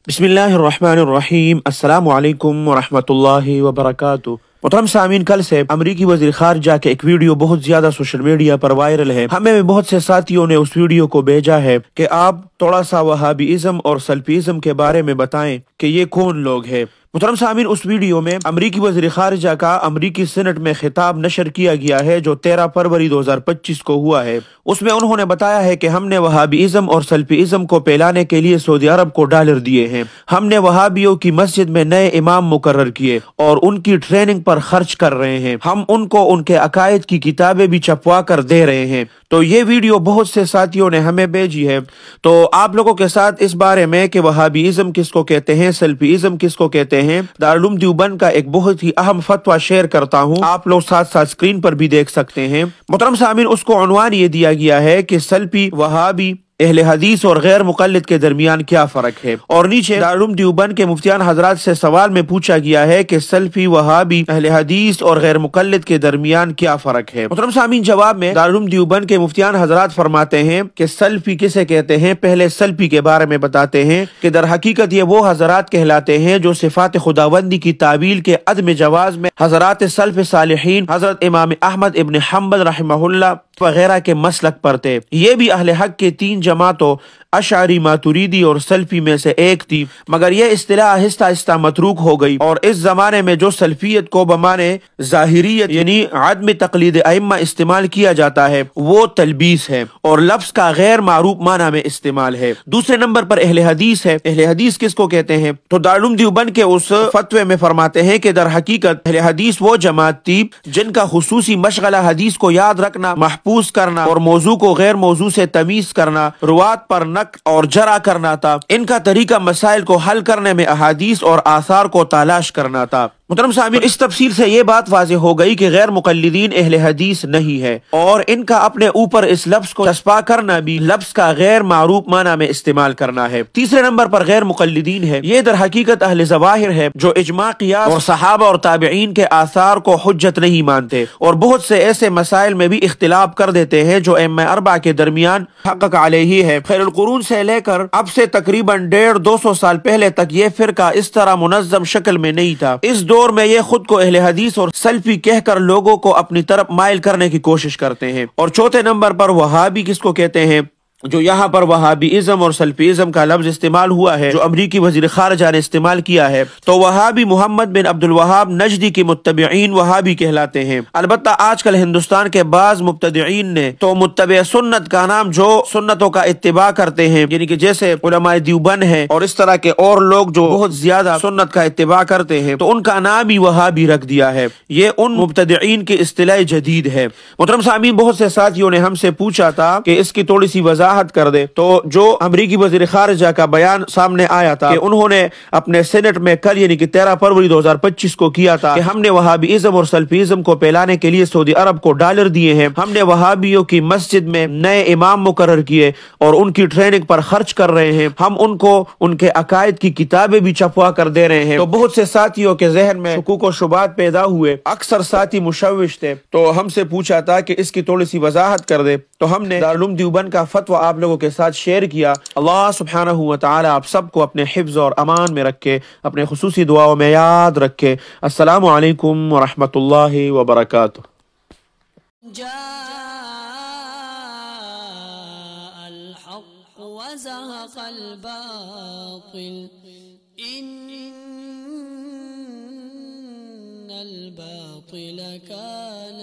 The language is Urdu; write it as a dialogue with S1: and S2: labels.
S1: بسم اللہ الرحمن الرحیم، السلام علیکم ورحمۃ اللہ وبرکاتہ۔ محترم سامعین، کل سے امریکی وزیر خارجہ کے ایک ویڈیو بہت زیادہ سوشل میڈیا پر وائرل ہے۔ ہمیں بھی بہت سے ساتھیوں نے اس ویڈیو کو بھیجا ہے کہ آپ تھوڑا سا وہابیزم اور سلفیزم کے بارے میں بتائیں کہ یہ کون لوگ ہیں۔ محترم سامعین، اس ویڈیو میں امریکی وزیر خارجہ کا امریکی سینٹ میں خطاب نشر کیا گیا ہے جو 13 فروری 2025 کو ہوا ہے۔ اس میں انہوں نے بتایا ہے کہ ہم نے وہابیزم اور سلفیزم کو پھیلانے کے لیے سعودی عرب کو ڈالر دیے ہیں۔ ہم نے وہابیوں کی مسجد میں نئے امام مقرر کیے اور ان کی ٹریننگ پر خرچ کر رہے ہیں۔ ہم ان کو ان کے عقائد کی کتابیں بھی چھپوا کر دے رہے ہیں۔ تو یہ ویڈیو بہت سے ساتھیوں نے ہمیں بھیجی ہے، تو آپ لوگوں کے ساتھ اس بارے میں کہ وہابیزم کس کو کہتے ہیں، سلفیزم کس کو کہتے ہیں، دارالعلوم دیوبند کا ایک بہت ہی اہم فتویٰ شیئر کرتا ہوں۔ آپ لوگ ساتھ ساتھ اسکرین پر بھی دیکھ سکتے ہیں۔ محترم سامعین، اس کو عنوان یہ دیا گیا ہے کہ سلفی، وہابی، اہل حدیث اور غیر مقلد کے درمیان کیا فرق ہے، اور نیچے دارالعلوم دیوبند کے مفتیان حضرات سے سوال میں پوچھا گیا ہے کہ سلفی، وہابی، اہل حدیث اور غیر مقلد کے درمیان کیا فرق ہے۔ محترم سامعین، جواب میں دارالعلوم دیوبند کے مفتیان حضرات فرماتے ہیں کہ سلفی کسے کہتے ہیں۔ پہلے سلفی کے بارے میں بتاتے ہیں کہ در حقیقت یہ وہ حضرات کہلاتے ہیں جو صفات خداوندی کی تعویل کے عدم جواز میں حضرات سلف صالحین، حضرت امام احمد ابن حنبل رحمہ اللہ وغیرہ کے مسلک پر تھے۔ یہ بھی اہل حق کے 3 جماعتوں اشعری، ماتریدی اور سلفی میں سے ایک تھی، مگر یہ اصطلاح آہستہ آہستہ متروک ہو گئی، اور اس زمانے میں جو سلفیت کو بمانے ظاہریت یعنی عدم تقلید ائمہ استعمال کیا جاتا ہے وہ تلبیس ہے اور لفظ کا غیر معروف معنی میں استعمال ہے۔ دوسرے نمبر پر اہل حدیث ہے۔ اہل حدیث کس کو کہتے ہیں؟ تو دارالعلوم دیوبند کے اس فتوے میں فرماتے ہیں کہ در حقیقت اہل حدیث وہ جماعت تھی جن کا خصوصی مشغلہ حدیث کو یاد رکھنا، محفوظ کرنا اور موضوع کو غیر موضوع سے تمیز کرنا، روات پر نقد اور جرح کرنا تھا۔ ان کا طریقہ مسائل کو حل کرنے میں احادیث اور آثار کو تلاش کرنا تھا۔ محترم سامعین، اس تفصیل سے یہ بات واضح ہو گئی کہ غیر مقلدین اہل حدیث نہیں ہے، اور ان کا اپنے اوپر اس لفظ کو چسپاں کرنا بھی لفظ کا غیر معروف معنی میں استعمال کرنا ہے۔ تیسرے نمبر پر غیر مقلدین ہے۔ یہ در حقیقت اہل ظواہر ہے جو اجماع، قیاس اور صحابہ اور تابعین کے آثار کو حجت نہیں مانتے، اور بہت سے ایسے مسائل میں بھی اختلاف کر دیتے ہیں جو ائمہ اربعہ کے درمیان حقق علیہ ہے۔ خیر القرون سے لے کر اب سے تقریباً 150-200 سال پہلے تک یہ فرقہ اس طرح منظم شکل میں نہیں تھا۔ اس دور میں یہ خود کو اہل حدیث اور سلفی کہہ کر لوگوں کو اپنی طرف مائل کرنے کی کوشش کرتے ہیں۔ اور چوتھے نمبر پر وہابی کس کو کہتے ہیں؟ جو یہاں پر وہابیزم اور سلفیزم کا لفظ استعمال ہوا ہے جو امریکی وزیر خارجہ نے استعمال کیا ہے، تو وہابی محمد بن عبد الوہاب نجدی کی متبعین وہابی کہلاتے ہیں۔ البتہ آج کل ہندوستان کے بعض مبتدعین نے تو متبع سنت کا نام جو سنتوں کا اتباع کرتے ہیں، یعنی کہ جیسے علماء دیوبند ہے اور اس طرح کے اور لوگ جو بہت زیادہ سنت کا اتباع کرتے ہیں، تو ان کا نام ہی وہابی رکھ دیا ہے۔ یہ ان مبتدعین کی اصطلاح جدید ہے۔ محترم سامعین، بہت سے ساتھیوں نے ہم سے پوچھا تھا کہ اس کی تھوڑی سی وضاحت کر دے، تو جو امریکی وزیر خارجہ کا بیان سامنے آیا تھا کہ انہوں نے اپنے سینٹ میں کل یعنی کہ 13 فروری 2025 کو کیا تھا کہ ہم نے وہابیزم اور سلفیزم کو پھیلانے کے لیے سعودی عرب کو ڈالر دیے ہیں، ہم نے وہابیوں کی مسجد میں نئے امام مقرر کیے اور ان کی ٹریننگ پر خرچ کر رہے ہیں، ہم ان کو ان کے عقائد کی کتابیں بھی چھپوا کر دے رہے ہیں۔ تو بہت سے ساتھیوں کے ذہن میں شکوک و شبہات پیدا ہوئے، اکثر ساتھی مشوش تھے، تو ہم سے پوچھا تھا کہ اس کی تھوڑی سی وضاحت کر دے، تو ہم نے دارالعلوم دیوبند کا فتویٰ آپ لوگوں کے ساتھ شیئر کیا۔ اللہ سبحانہ و تعالی آپ سب کو اپنے حفظ اور امان میں رکھے، اپنے خصوصی دعاؤں میں یاد رکھے۔ السلام علیکم ورحمۃ اللہ وبرکاتہ۔
S2: الحق وزهق الباطل إن الباطل كان